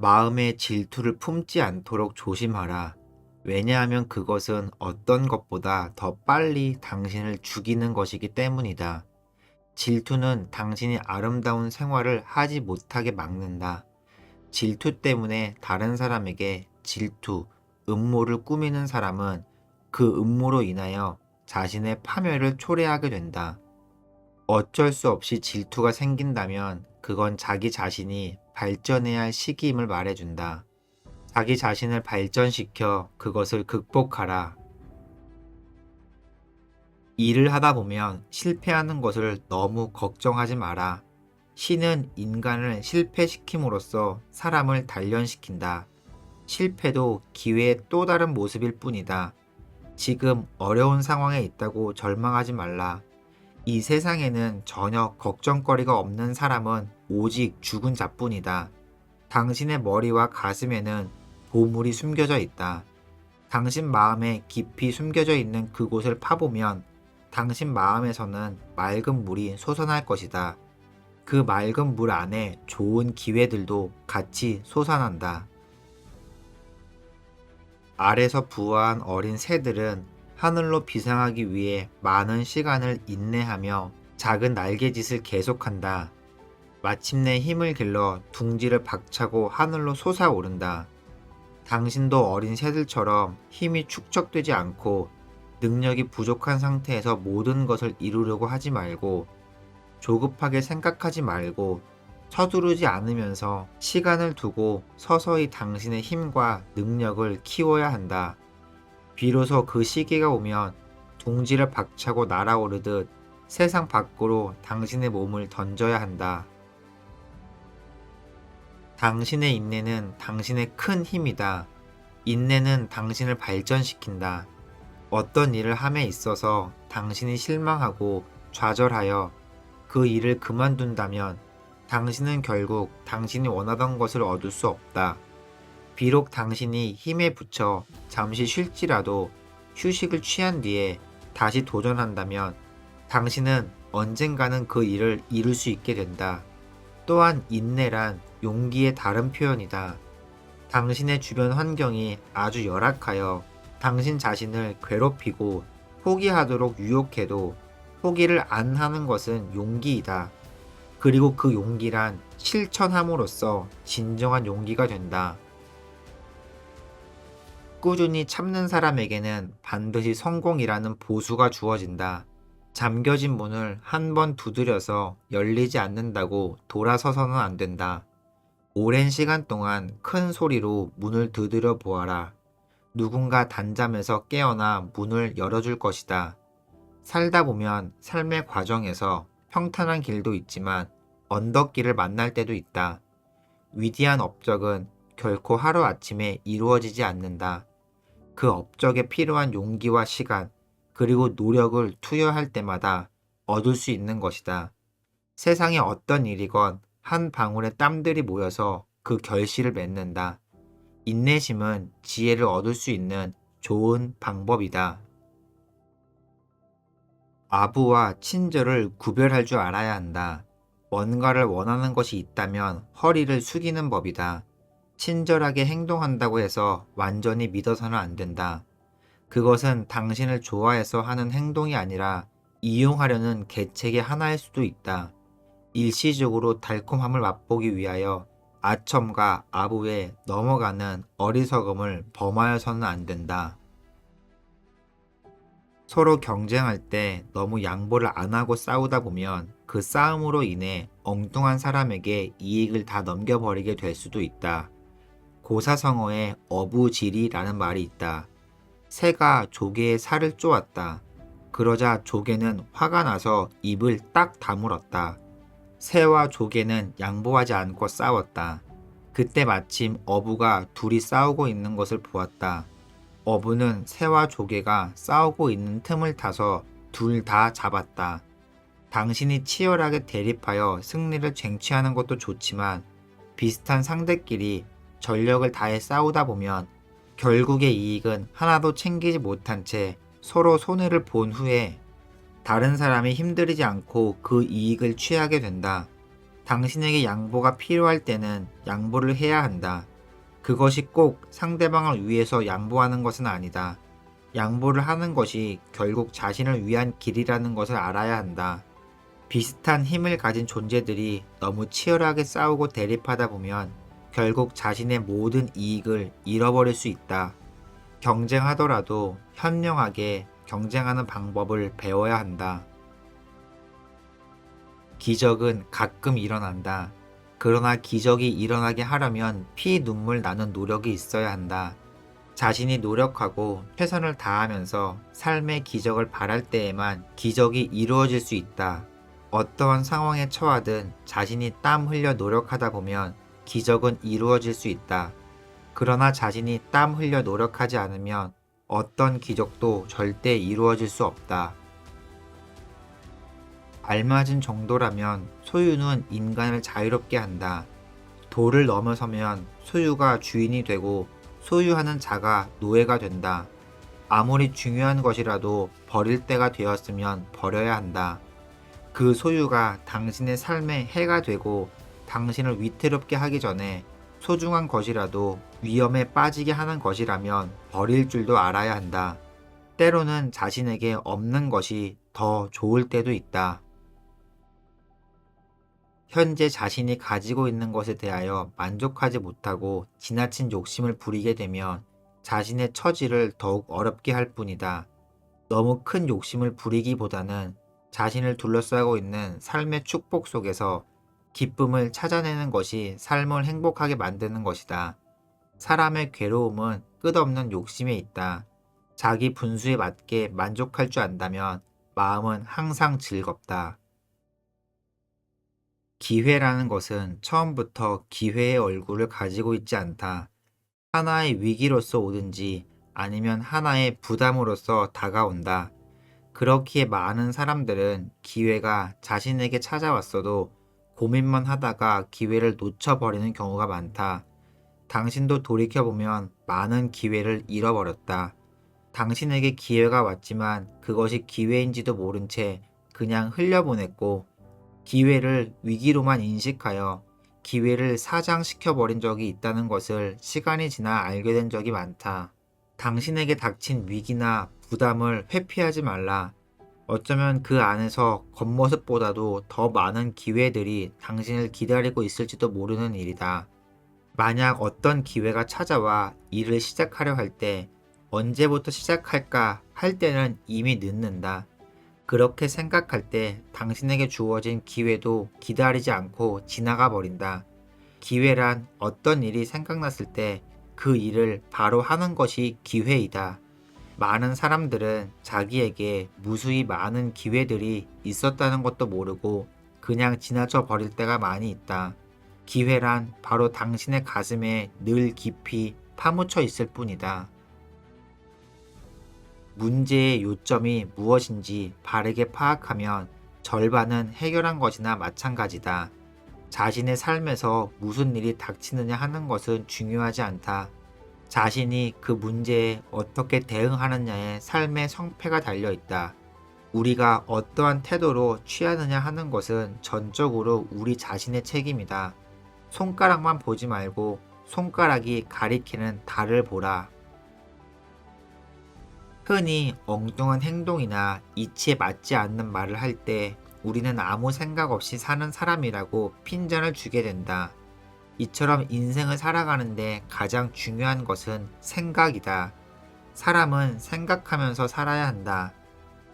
마음의 질투를 품지 않도록 조심하라. 왜냐하면 그것은 어떤 것보다 더 빨리 당신을 죽이는 것이기 때문이다. 질투는 당신이 아름다운 생활을 하지 못하게 막는다. 질투 때문에 다른 사람에게 질투, 음모를 꾸미는 사람은 그 음모로 인하여 자신의 파멸을 초래하게 된다. 어쩔 수 없이 질투가 생긴다면 그건 자기 자신이 발전해야 할 시기임을 말해준다. 자기 자신을 발전시켜 그것을 극복하라. 일을 하다 보면 실패하는 것을 너무 걱정하지 마라. 신은 인간을 실패시킴으로써 사람을 단련시킨다. 실패도 기회의 또 다른 모습일 뿐이다. 지금 어려운 상황에 있다고 절망하지 말라. 이 세상에는 전혀 걱정거리가 없는 사람은 오직 죽은 자뿐이다. 당신의 머리와 가슴에는 보물이 숨겨져 있다. 당신 마음에 깊이 숨겨져 있는 그곳을 파보면 당신 마음에서는 맑은 물이 솟아날 것이다. 그 맑은 물 안에 좋은 기회들도 같이 솟아난다. 알에서 부화한 어린 새들은 하늘로 비상하기 위해 많은 시간을 인내하며 작은 날개짓을 계속한다. 마침내 힘을 길러 둥지를 박차고 하늘로 솟아오른다. 당신도 어린 새들처럼 힘이 축적되지 않고 능력이 부족한 상태에서 모든 것을 이루려고 하지 말고 조급하게 생각하지 말고 서두르지 않으면서 시간을 두고 서서히 당신의 힘과 능력을 키워야 한다. 비로소 그 시기가 오면 둥지를 박차고 날아오르듯 세상 밖으로 당신의 몸을 던져야 한다. 당신의 인내는 당신의 큰 힘이다. 인내는 당신을 발전시킨다. 어떤 일을 함에 있어서 당신이 실망하고 좌절하여 그 일을 그만둔다면 당신은 결국 당신이 원하던 것을 얻을 수 없다. 비록 당신이 힘에 부쳐 잠시 쉴지라도 휴식을 취한 뒤에 다시 도전한다면 당신은 언젠가는 그 일을 이룰 수 있게 된다. 또한 인내란 용기의 다른 표현이다. 당신의 주변 환경이 아주 열악하여 당신 자신을 괴롭히고 포기하도록 유혹해도 포기를 안 하는 것은 용기이다. 그리고 그 용기란 실천함으로써 진정한 용기가 된다. 꾸준히 참는 사람에게는 반드시 성공이라는 보수가 주어진다. 잠겨진 문을 한 번 두드려서 열리지 않는다고 돌아서서는 안 된다. 오랜 시간 동안 큰 소리로 문을 두드려 보아라. 누군가 단잠에서 깨어나 문을 열어줄 것이다. 살다 보면 삶의 과정에서 평탄한 길도 있지만 언덕길을 만날 때도 있다. 위대한 업적은 결코 하루아침에 이루어지지 않는다. 그 업적에 필요한 용기와 시간, 그리고 노력을 투여할 때마다 얻을 수 있는 것이다. 세상에 어떤 일이건 한 방울의 땀들이 모여서 그 결실을 맺는다. 인내심은 지혜를 얻을 수 있는 좋은 방법이다. 아부와 친절을 구별할 줄 알아야 한다. 뭔가를 원하는 것이 있다면 허리를 숙이는 법이다. 친절하게 행동한다고 해서 완전히 믿어서는 안 된다. 그것은 당신을 좋아해서 하는 행동이 아니라 이용하려는 계책의 하나일 수도 있다. 일시적으로 달콤함을 맛보기 위하여 아첨과 아부에 넘어가는 어리석음을 범하여서는 안 된다. 서로 경쟁할 때 너무 양보를 안 하고 싸우다 보면 그 싸움으로 인해 엉뚱한 사람에게 이익을 다 넘겨버리게 될 수도 있다. 고사성어에 어부지리라는 말이 있다. 새가 조개의 살을 쪼았다. 그러자 조개는 화가 나서 입을 딱 다물었다. 새와 조개는 양보하지 않고 싸웠다. 그때 마침 어부가 둘이 싸우고 있는 것을 보았다. 어부는 새와 조개가 싸우고 있는 틈을 타서 둘 다 잡았다. 당신이 치열하게 대립하여 승리를 쟁취하는 것도 좋지만 비슷한 상대끼리 전력을 다해 싸우다 보면 결국의 이익은 하나도 챙기지 못한 채 서로 손해를 본 후에 다른 사람이 힘들이지 않고 그 이익을 취하게 된다. 당신에게 양보가 필요할 때는 양보를 해야 한다. 그것이 꼭 상대방을 위해서 양보하는 것은 아니다. 양보를 하는 것이 결국 자신을 위한 길이라는 것을 알아야 한다. 비슷한 힘을 가진 존재들이 너무 치열하게 싸우고 대립하다 보면 결국 자신의 모든 이익을 잃어버릴 수 있다. 경쟁하더라도 현명하게 경쟁하는 방법을 배워야 한다. 기적은 가끔 일어난다. 그러나 기적이 일어나게 하려면 피 눈물 나는 노력이 있어야 한다. 자신이 노력하고 최선을 다하면서 삶의 기적을 바랄 때에만 기적이 이루어질 수 있다. 어떠한 상황에 처하든 자신이 땀 흘려 노력하다 보면 기적은 이루어질 수 있다. 그러나 자신이 땀 흘려 노력하지 않으면 어떤 기적도 절대 이루어질 수 없다. 알맞은 정도라면 소유는 인간을 자유롭게 한다. 도를 넘어서면 소유가 주인이 되고 소유하는 자가 노예가 된다. 아무리 중요한 것이라도 버릴 때가 되었으면 버려야 한다. 그 소유가 당신의 삶에 해가 되고 당신을 위태롭게 하기 전에 소중한 것이라도 위험에 빠지게 하는 것이라면 버릴 줄도 알아야 한다. 때로는 자신에게 없는 것이 더 좋을 때도 있다. 현재 자신이 가지고 있는 것에 대하여 만족하지 못하고 지나친 욕심을 부리게 되면 자신의 처지를 더욱 어렵게 할 뿐이다. 너무 큰 욕심을 부리기보다는 자신을 둘러싸고 있는 삶의 축복 속에서 기쁨을 찾아내는 것이 삶을 행복하게 만드는 것이다. 사람의 괴로움은 끝없는 욕심에 있다. 자기 분수에 맞게 만족할 줄 안다면 마음은 항상 즐겁다. 기회라는 것은 처음부터 기회의 얼굴을 가지고 있지 않다. 하나의 위기로서 오든지 아니면 하나의 부담으로서 다가온다. 그렇기에 많은 사람들은 기회가 자신에게 찾아왔어도 고민만 하다가 기회를 놓쳐버리는 경우가 많다. 당신도 돌이켜보면 많은 기회를 잃어버렸다. 당신에게 기회가 왔지만 그것이 기회인지도 모른 채 그냥 흘려보냈고 기회를 위기로만 인식하여 기회를 사장시켜버린 적이 있다는 것을 시간이 지나 알게 된 적이 많다. 당신에게 닥친 위기나 부담을 회피하지 말라. 어쩌면 그 안에서 겉모습보다도 더 많은 기회들이 당신을 기다리고 있을지도 모르는 일이다. 만약 어떤 기회가 찾아와 일을 시작하려 할 때 언제부터 시작할까 할 때는 이미 늦는다. 그렇게 생각할 때 당신에게 주어진 기회도 기다리지 않고 지나가 버린다. 기회란 어떤 일이 생각났을 때 그 일을 바로 하는 것이 기회이다. 많은 사람들은 자기에게 무수히 많은 기회들이 있었다는 것도 모르고 그냥 지나쳐 버릴 때가 많이 있다. 기회란 바로 당신의 가슴에 늘 깊이 파묻혀 있을 뿐이다. 문제의 요점이 무엇인지 바르게 파악하면 절반은 해결한 것이나 마찬가지다. 자신의 삶에서 무슨 일이 닥치느냐 하는 것은 중요하지 않다. 자신이 그 문제에 어떻게 대응하느냐에 삶의 성패가 달려 있다. 우리가 어떠한 태도로 취하느냐 하는 것은 전적으로 우리 자신의 책임이다. 손가락만 보지 말고 손가락이 가리키는 달을 보라. 흔히 엉뚱한 행동이나 이치에 맞지 않는 말을 할 때 우리는 아무 생각 없이 사는 사람이라고 핀잔을 주게 된다. 이처럼 인생을 살아가는데 가장 중요한 것은 생각이다. 사람은 생각하면서 살아야 한다.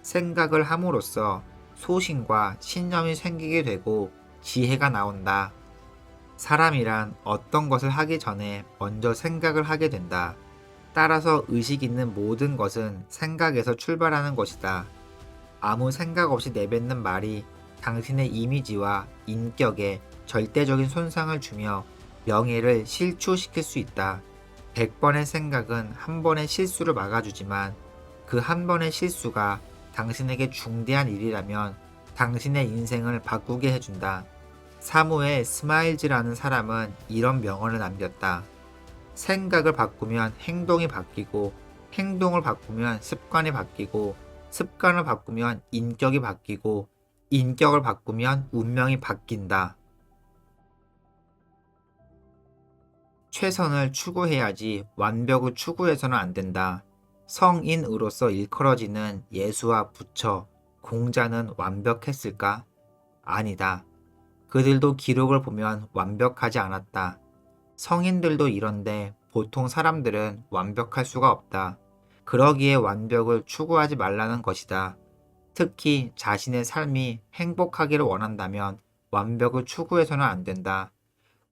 생각을 함으로써 소신과 신념이 생기게 되고 지혜가 나온다. 사람이란 어떤 것을 하기 전에 먼저 생각을 하게 된다. 따라서 의식 있는 모든 것은 생각에서 출발하는 것이다. 아무 생각 없이 내뱉는 말이 당신의 이미지와 인격에 절대적인 손상을 주며 명예를 실추시킬 수 있다. 100번의 생각은 한 번의 실수를 막아주지만 그 한 번의 실수가 당신에게 중대한 일이라면 당신의 인생을 바꾸게 해준다. 사무엘 스마일즈라는 사람은 이런 명언을 남겼다. 생각을 바꾸면 행동이 바뀌고 행동을 바꾸면 습관이 바뀌고 습관을 바꾸면 인격이 바뀌고 인격을 바꾸면 운명이 바뀐다. 최선을 추구해야지 완벽을 추구해서는 안 된다. 성인으로서 일컬어지는 예수와 부처, 공자는 완벽했을까? 아니다. 그들도 기록을 보면 완벽하지 않았다. 성인들도 이런데 보통 사람들은 완벽할 수가 없다. 그러기에 완벽을 추구하지 말라는 것이다. 특히 자신의 삶이 행복하기를 원한다면 완벽을 추구해서는 안 된다.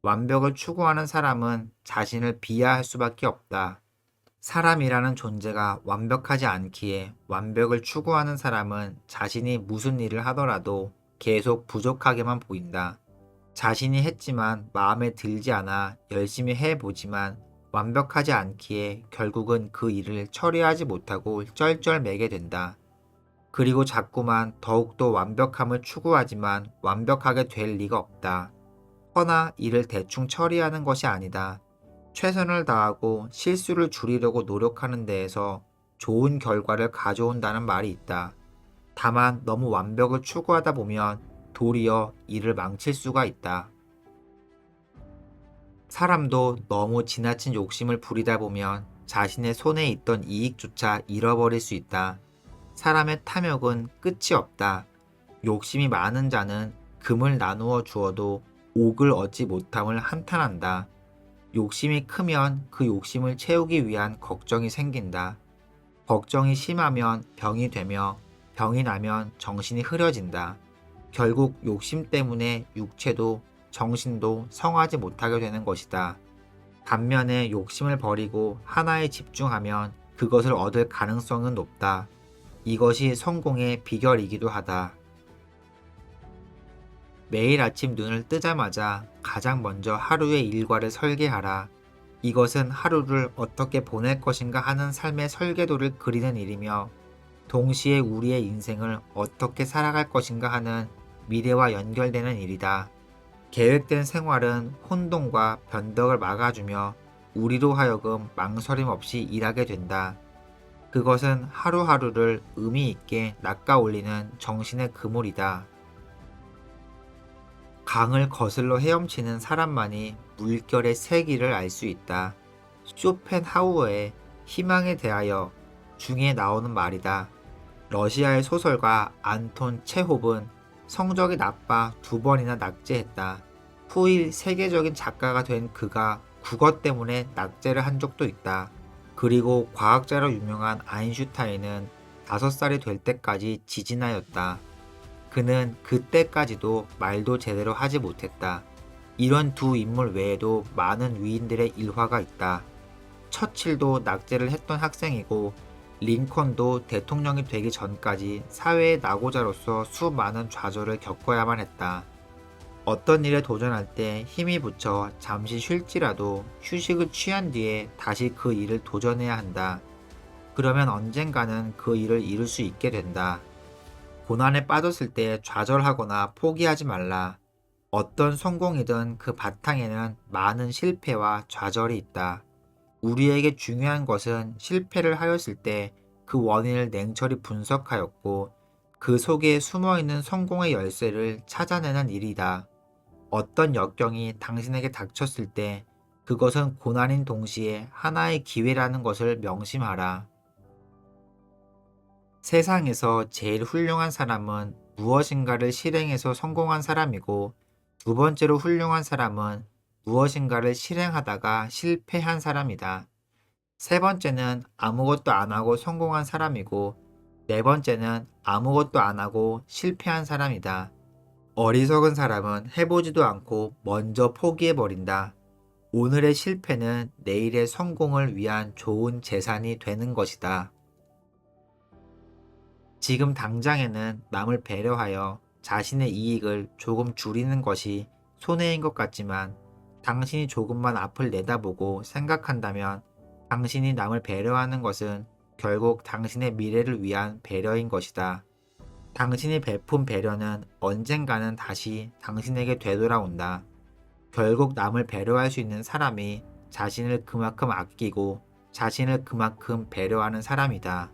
완벽을 추구하는 사람은 자신을 비하할 수밖에 없다. 사람이라는 존재가 완벽하지 않기에 완벽을 추구하는 사람은 자신이 무슨 일을 하더라도 계속 부족하게만 보인다. 자신이 했지만 마음에 들지 않아 열심히 해보지만 완벽하지 않기에 결국은 그 일을 처리하지 못하고 쩔쩔매게 된다. 그리고 자꾸만 더욱더 완벽함을 추구하지만 완벽하게 될 리가 없다. 허나 이를 대충 처리하는 것이 아니다. 최선을 다하고 실수를 줄이려고 노력하는 데에서 좋은 결과를 가져온다는 말이 있다. 다만 너무 완벽을 추구하다 보면 도리어 일을 망칠 수가 있다. 사람도 너무 지나친 욕심을 부리다 보면 자신의 손에 있던 이익조차 잃어버릴 수 있다. 사람의 탐욕은 끝이 없다. 욕심이 많은 자는 금을 나누어 주어도 옥을 얻지 못함을 한탄한다. 욕심이 크면 그 욕심을 채우기 위한 걱정이 생긴다. 걱정이 심하면 병이 되며 병이 나면 정신이 흐려진다. 결국 욕심 때문에 육체도 정신도 성하지 못하게 되는 것이다. 반면에 욕심을 버리고 하나에 집중하면 그것을 얻을 가능성은 높다. 이것이 성공의 비결이기도 하다. 매일 아침 눈을 뜨자마자 가장 먼저 하루의 일과를 설계하라. 이것은 하루를 어떻게 보낼 것인가 하는 삶의 설계도를 그리는 일이며 동시에 우리의 인생을 어떻게 살아갈 것인가 하는 미래와 연결되는 일이다. 계획된 생활은 혼동과 변덕을 막아주며 우리로 하여금 망설임 없이 일하게 된다. 그것은 하루하루를 의미 있게 낚아올리는 정신의 그물이다. 강을 거슬러 헤엄치는 사람만이 물결의 세기를 알 수 있다. 쇼펜하우어의 희망에 대하여 중에 나오는 말이다. 러시아의 소설가 안톤 체홉은 성적이 나빠 2번이나 낙제했다. 후일 세계적인 작가가 된 그가 국어 때문에 낙제를 한 적도 있다. 그리고 과학자로 유명한 아인슈타인은 5살이 될 때까지 지진하였다. 그는 그때까지도 말도 제대로 하지 못했다. 이런 두 인물 외에도 많은 위인들의 일화가 있다. 처칠도 낙제를 했던 학생이고 링컨도 대통령이 되기 전까지 사회의 낙오자로서 수많은 좌절을 겪어야만 했다. 어떤 일에 도전할 때 힘이 붙여 잠시 쉴지라도 휴식을 취한 뒤에 다시 그 일을 도전해야 한다. 그러면 언젠가는 그 일을 이룰 수 있게 된다. 고난에 빠졌을 때 좌절하거나 포기하지 말라. 어떤 성공이든 그 바탕에는 많은 실패와 좌절이 있다. 우리에게 중요한 것은 실패를 하였을 때 그 원인을 냉철히 분석하였고 그 속에 숨어있는 성공의 열쇠를 찾아내는 일이다. 어떤 역경이 당신에게 닥쳤을 때 그것은 고난인 동시에 하나의 기회라는 것을 명심하라. 세상에서 제일 훌륭한 사람은 무엇인가를 실행해서 성공한 사람이고 두 번째로 훌륭한 사람은 무엇인가를 실행하다가 실패한 사람이다. 세 번째는 아무것도 안 하고 성공한 사람이고 네 번째는 아무것도 안 하고 실패한 사람이다. 어리석은 사람은 해보지도 않고 먼저 포기해버린다. 오늘의 실패는 내일의 성공을 위한 좋은 재산이 되는 것이다. 지금 당장에는 남을 배려하여 자신의 이익을 조금 줄이는 것이 손해인 것 같지만 당신이 조금만 앞을 내다보고 생각한다면 당신이 남을 배려하는 것은 결국 당신의 미래를 위한 배려인 것이다. 당신이 베푼 배려는 언젠가는 다시 당신에게 되돌아온다. 결국 남을 배려할 수 있는 사람이 자신을 그만큼 아끼고 자신을 그만큼 배려하는 사람이다.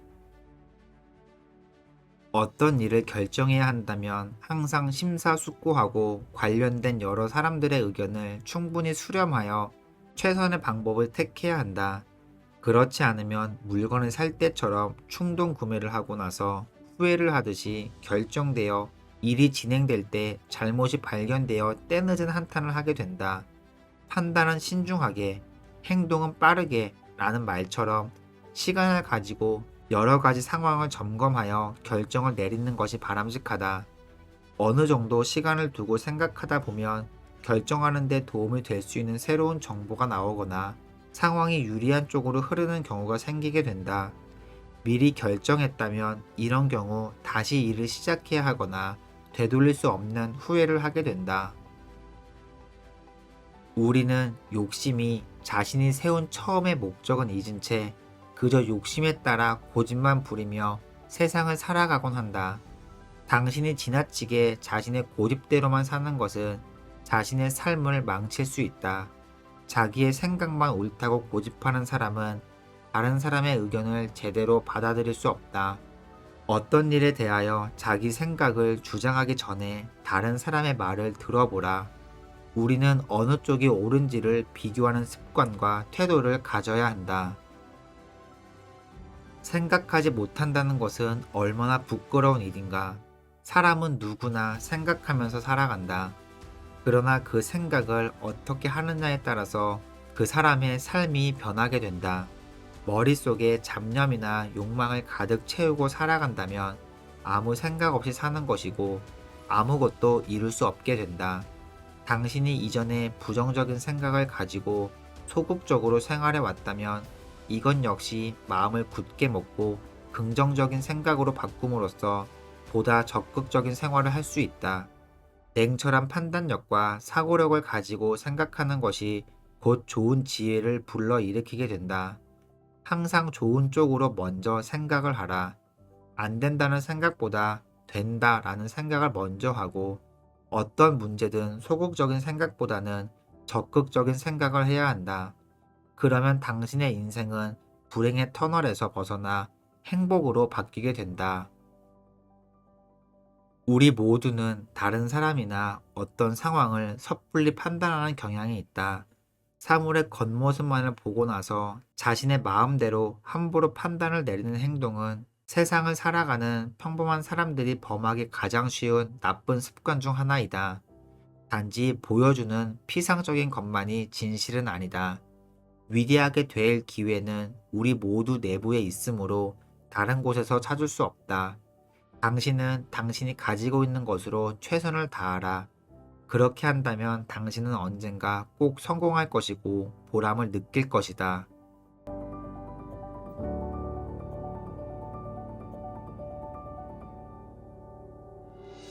어떤 일을 결정해야 한다면 항상 심사숙고하고 관련된 여러 사람들의 의견을 충분히 수렴하여 최선의 방법을 택해야 한다. 그렇지 않으면 물건을 살 때처럼 충동 구매를 하고 나서 후회를 하듯이 결정되어 일이 진행될 때 잘못이 발견되어 때늦은 한탄을 하게 된다. 판단은 신중하게, 행동은 빠르게 라는 말처럼 시간을 가지고 여러 가지 상황을 점검하여 결정을 내리는 것이 바람직하다. 어느 정도 시간을 두고 생각하다 보면 결정하는 데 도움이 될 수 있는 새로운 정보가 나오거나 상황이 유리한 쪽으로 흐르는 경우가 생기게 된다. 미리 결정했다면 이런 경우 다시 일을 시작해야 하거나 되돌릴 수 없는 후회를 하게 된다. 우리는 욕심이 자신이 세운 처음의 목적은 잊은 채 그저 욕심에 따라 고집만 부리며 세상을 살아가곤 한다. 당신이 지나치게 자신의 고집대로만 사는 것은 자신의 삶을 망칠 수 있다. 자기의 생각만 옳다고 고집하는 사람은 다른 사람의 의견을 제대로 받아들일 수 없다. 어떤 일에 대하여 자기 생각을 주장하기 전에 다른 사람의 말을 들어보라. 우리는 어느 쪽이 옳은지를 비교하는 습관과 태도를 가져야 한다. 생각하지 못한다는 것은 얼마나 부끄러운 일인가. 사람은 누구나 생각하면서 살아간다. 그러나 그 생각을 어떻게 하느냐에 따라서 그 사람의 삶이 변하게 된다. 머릿속에 잡념이나 욕망을 가득 채우고 살아간다면 아무 생각 없이 사는 것이고 아무것도 이룰 수 없게 된다. 당신이 이전에 부정적인 생각을 가지고 소극적으로 생활해 왔다면 이건 역시 마음을 굳게 먹고 긍정적인 생각으로 바꿈으로써 보다 적극적인 생활을 할 수 있다. 냉철한 판단력과 사고력을 가지고 생각하는 것이 곧 좋은 지혜를 불러일으키게 된다. 항상 좋은 쪽으로 먼저 생각을 하라. 안 된다는 생각보다 된다라는 생각을 먼저 하고 어떤 문제든 소극적인 생각보다는 적극적인 생각을 해야 한다. 그러면 당신의 인생은 불행의 터널에서 벗어나 행복으로 바뀌게 된다. 우리 모두는 다른 사람이나 어떤 상황을 섣불리 판단하는 경향이 있다. 사물의 겉모습만을 보고 나서 자신의 마음대로 함부로 판단을 내리는 행동은 세상을 살아가는 평범한 사람들이 범하기 가장 쉬운 나쁜 습관 중 하나이다. 단지 보여주는 피상적인 것만이 진실은 아니다. 위대하게 될 기회는 우리 모두 내부에 있으므로 다른 곳에서 찾을 수 없다. 당신은 당신이 가지고 있는 것으로 최선을 다하라. 그렇게 한다면 당신은 언젠가 꼭 성공할 것이고 보람을 느낄 것이다.